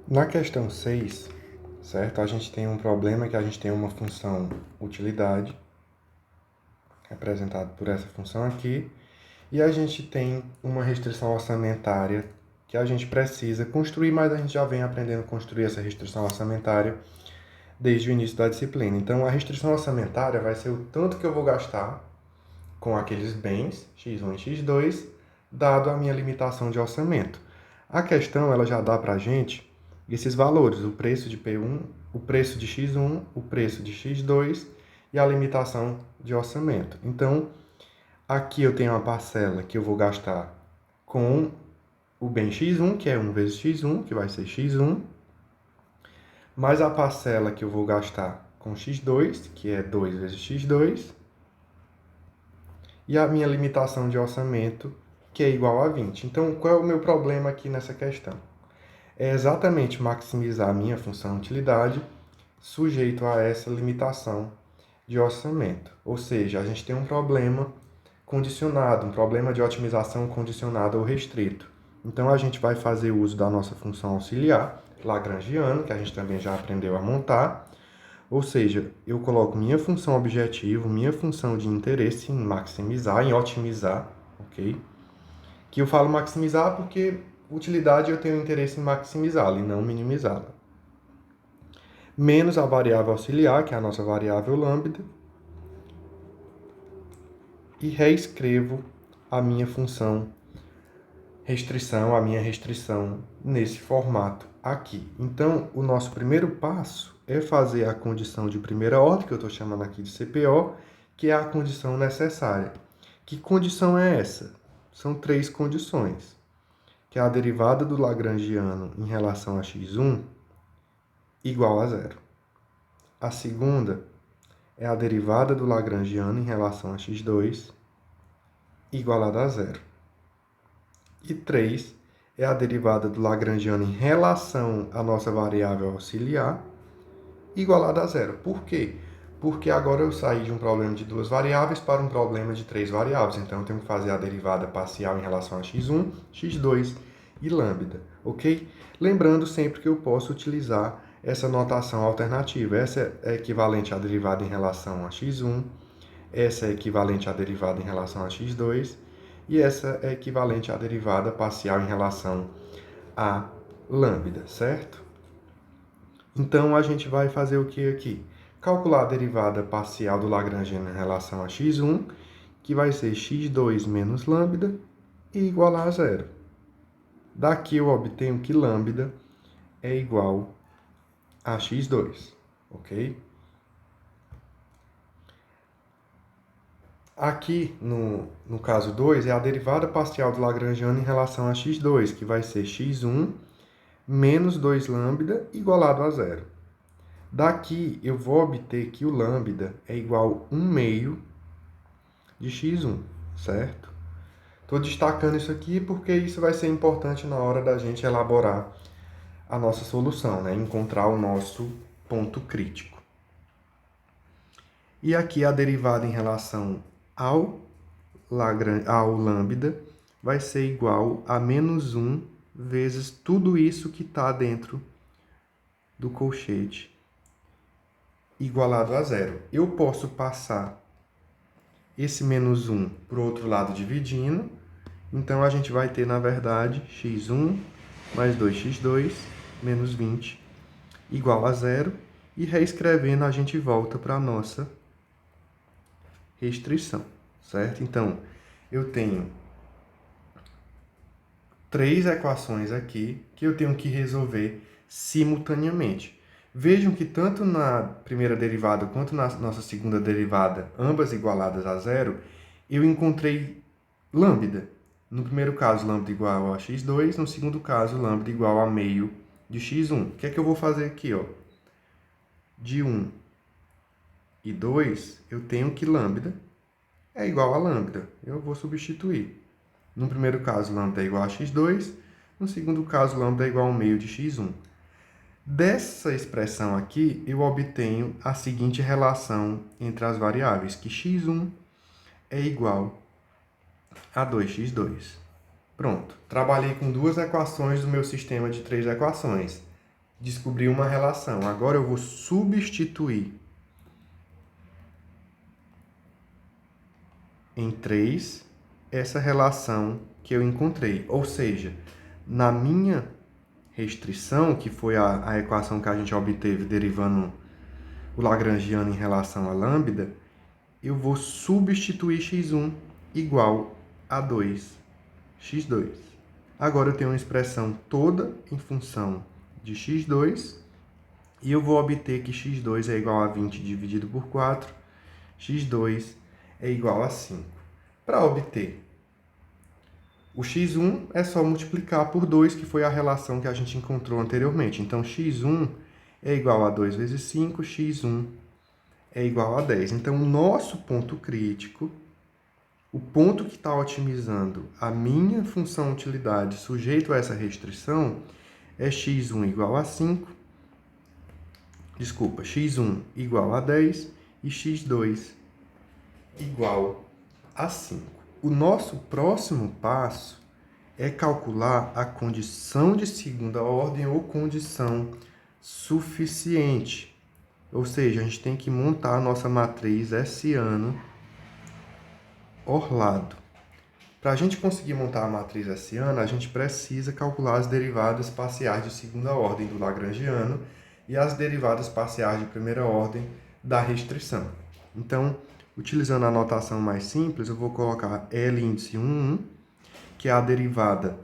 Na questão 6, certo? A gente tem um problema que a gente tem uma função utilidade, representado por essa função aqui, e a gente tem uma restrição orçamentária que a gente precisa construir, mas a gente já vem aprendendo a construir essa restrição orçamentária desde o início da disciplina. Então, a restrição orçamentária vai ser o tanto que eu vou gastar com aqueles bens, x1 e x2, dado a minha limitação de orçamento. A questão, ela já dá para a gente esses valores, o preço de P1, o preço de x1, o preço de x2 e a limitação de orçamento. Então, aqui eu tenho uma parcela que eu vou gastar com o bem x1, que é 1 vezes x1, que vai ser x1, mais a parcela que eu vou gastar com x2, que é 2 vezes x2, e a minha limitação de orçamento, que é igual a 20. Então, qual é o meu problema aqui nessa questão? É exatamente maximizar a minha função utilidade sujeito a essa limitação de orçamento. Ou seja, a gente tem um problema condicionado, um problema de otimização condicionado ou restrito. Então, a gente vai fazer uso da nossa função auxiliar, lagrangiana, que a gente também já aprendeu a montar. Ou seja, eu coloco minha função objetivo, minha função de interesse em maximizar, em otimizar, ok? Que eu falo maximizar porque utilidade eu tenho interesse em maximizá-la e não minimizá-la. Menos a variável auxiliar, que é a nossa variável lambda, e reescrevo a minha função restrição, a minha restrição nesse formato aqui. Então, o nosso primeiro passo é fazer a condição de primeira ordem, que eu estou chamando aqui de CPO, que é a condição necessária. Que condição é essa? São três condições, que é a derivada do lagrangiano em relação a x1 igual a zero. A segunda é a derivada do lagrangiano em relação a x2 igualada a zero. E 3 é a derivada do lagrangiano em relação à nossa variável auxiliar igualada a zero. Por quê? Porque agora eu saí de um problema de duas variáveis para um problema de três variáveis. Então, eu tenho que fazer a derivada parcial em relação a x1, x2 e lambda, ok? Lembrando sempre que eu posso utilizar essa notação alternativa. Essa é equivalente à derivada em relação a x1, essa é equivalente à derivada em relação a x2 e essa é equivalente à derivada parcial em relação a lambda, certo? Então, a gente vai fazer o que aqui? Calcular a derivada parcial do Lagrangiano em relação a x1, que vai ser x2 menos lambda, e igualar a zero. Daqui eu obtenho que lambda é igual a x2, ok? Aqui, no caso 2, é a derivada parcial do Lagrangiano em relação a x2, que vai ser x1 menos 2 lambda igualado a zero. Daqui, eu vou obter que o lambda é igual a 1 meio de x1, certo? Estou destacando isso aqui porque isso vai ser importante na hora da gente elaborar a nossa solução, né? Encontrar o nosso ponto crítico. E aqui a derivada em relação ao lambda vai ser igual a menos 1 vezes tudo isso que está dentro do colchete igualado a zero. Eu posso passar esse menos 1 para o outro lado dividindo. Então, a gente vai ter, na verdade, x1 mais 2x2 menos 20 igual a zero. E reescrevendo, a gente volta para a nossa restrição, certo? Então, eu tenho três equações aqui que eu tenho que resolver simultaneamente. Vejam que tanto na primeira derivada quanto na nossa segunda derivada, ambas igualadas a zero, eu encontrei lambda. No primeiro caso, lambda igual a x2, no segundo caso, lambda igual a meio de x1. O que é que eu vou fazer aqui? Ó? De 1 e 2, eu tenho que lambda é igual a lambda. Eu vou substituir. No primeiro caso, lambda é igual a x2. No segundo caso, lambda é igual a meio de x1. Dessa expressão aqui, eu obtenho a seguinte relação entre as variáveis, que x1 é igual a 2x2. Pronto. Trabalhei com duas equações do meu sistema de três equações. descobri uma relação. Agora eu vou substituir em 3 essa relação que eu encontrei. Ou seja, na minha restrição, que foi a equação que a gente obteve derivando o lagrangiano em relação à lambda, eu vou substituir x1 igual a 2x2. Agora eu tenho uma expressão toda em função de x2 e eu vou obter que x2 é igual a 20 dividido por 4, x2 é igual a 5. Para obter o x1 é só multiplicar por 2, que foi a relação que a gente encontrou anteriormente. Então, x1 é igual a 2 vezes 5, x1 é igual a 10. Então, o nosso ponto crítico, o ponto que está otimizando a minha função utilidade sujeito a essa restrição, é x1 igual a 5, x1 igual a 10 e x2 igual a 5. O nosso próximo passo é calcular a condição de segunda ordem ou condição suficiente. Ou seja, a gente tem que montar a nossa matriz Hessiano-Orlado. Para a gente conseguir montar a matriz Hessiana, a gente precisa calcular as derivadas parciais de segunda ordem do lagrangiano e as derivadas parciais de primeira ordem da restrição. Então, utilizando a notação mais simples, eu vou colocar L índice 1, que é a derivada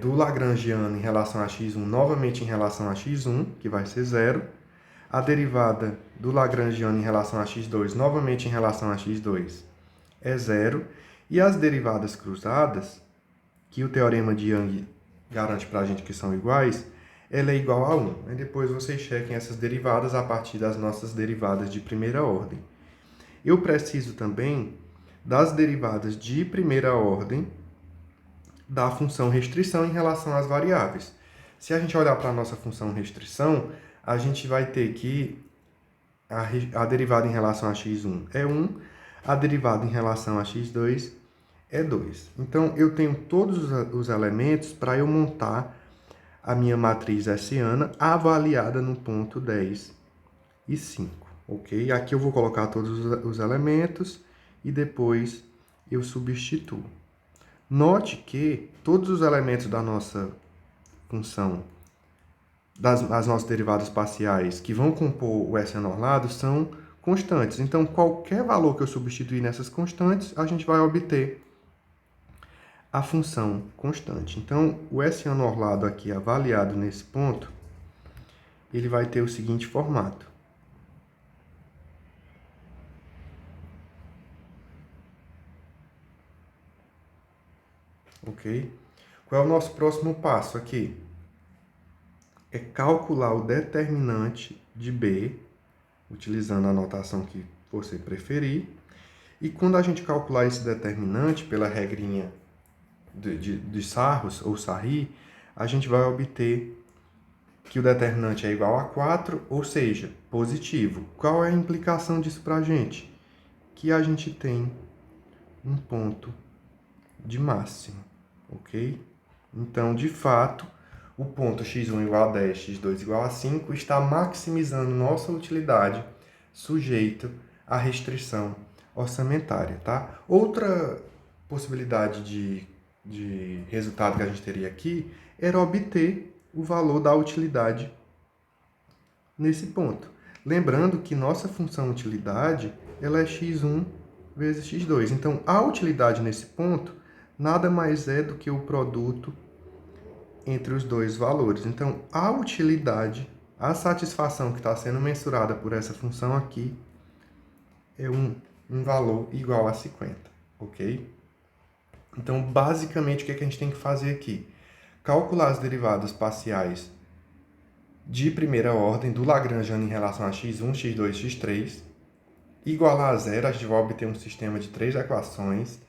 do lagrangiano em relação a x1, novamente em relação a x1, que vai ser 0. A derivada do lagrangiano em relação a x2, novamente em relação a x2, é 0. E as derivadas cruzadas, que o teorema de Young garante para a gente que são iguais, ela é igual a 1. Aí depois vocês chequem essas derivadas a partir das nossas derivadas de primeira ordem. Eu preciso também das derivadas de primeira ordem da função restrição em relação às variáveis. Se a gente olhar para a nossa função restrição, a gente vai ter que a derivada em relação a x1 é 1, a derivada em relação a x2 é 2. Então, eu tenho todos os elementos para eu montar a minha matriz hessiana avaliada no ponto 10 e 5, ok? Aqui eu vou colocar todos os elementos e depois eu substituo. Note que todos os elementos da nossa função, das nossas derivadas parciais que vão compor o Hessiano-Orlado são constantes. Então, qualquer valor que eu substituir nessas constantes, a gente vai obter a função constante. Então, o Hessiano-Orlado aqui avaliado nesse ponto, ele vai ter o seguinte formato. Ok? Qual é o nosso próximo passo aqui? É calcular o determinante de B, utilizando a notação que você preferir. E quando a gente calcular esse determinante pela regrinha de Sarros ou Sarri, a gente vai obter que o determinante é igual a 4, ou seja, positivo. Qual é a implicação disso para a gente? Que a gente tem um ponto de máximo, ok? Então, de fato, o ponto x1 igual a 10, x2 igual a 5 está maximizando nossa utilidade sujeito à restrição orçamentária, tá? Outra possibilidade de resultado que a gente teria aqui era obter o valor da utilidade nesse ponto. Lembrando que nossa função utilidade ela é x1 vezes x2. Então, a utilidade nesse ponto nada mais é do que o produto entre os dois valores. Então, a utilidade, a satisfação que está sendo mensurada por essa função aqui é um valor igual a 50, ok? Então, basicamente, o que a gente tem que fazer aqui? Calcular as derivadas parciais de primeira ordem do lagrangiano em relação a x1, x2, x3, igualar a zero, a gente vai obter um sistema de 3 equações.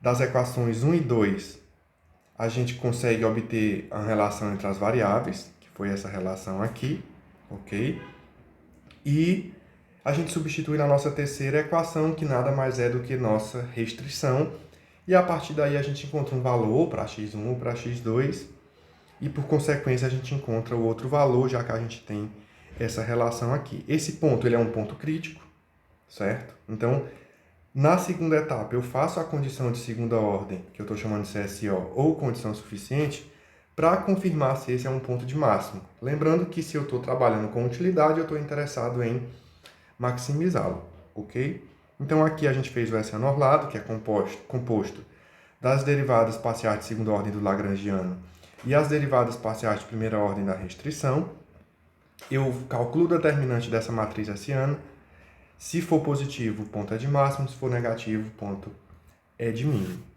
Das equações 1 e 2, a gente consegue obter a relação entre as variáveis, que foi essa relação aqui, ok? E a gente substitui na nossa terceira equação, que nada mais é do que nossa restrição, e a partir daí a gente encontra um valor para x1 ou para x2, e, por consequência, a gente encontra o outro valor, já que a gente tem essa relação aqui. Esse ponto ele é um ponto crítico, certo? Então, na segunda etapa, eu faço a condição de segunda ordem, que eu estou chamando de CSO, ou condição suficiente, para confirmar se esse é um ponto de máximo. Lembrando que se eu estou trabalhando com utilidade, eu estou interessado em maximizá-lo, ok? Então aqui a gente fez o S anorlado, que é composto das derivadas parciais de segunda ordem do Lagrangiano e as derivadas parciais de primeira ordem da restrição. Eu calculo o determinante dessa matriz hessiana. Se for positivo, o ponto é de máximo. Se for negativo, o ponto é de mínimo.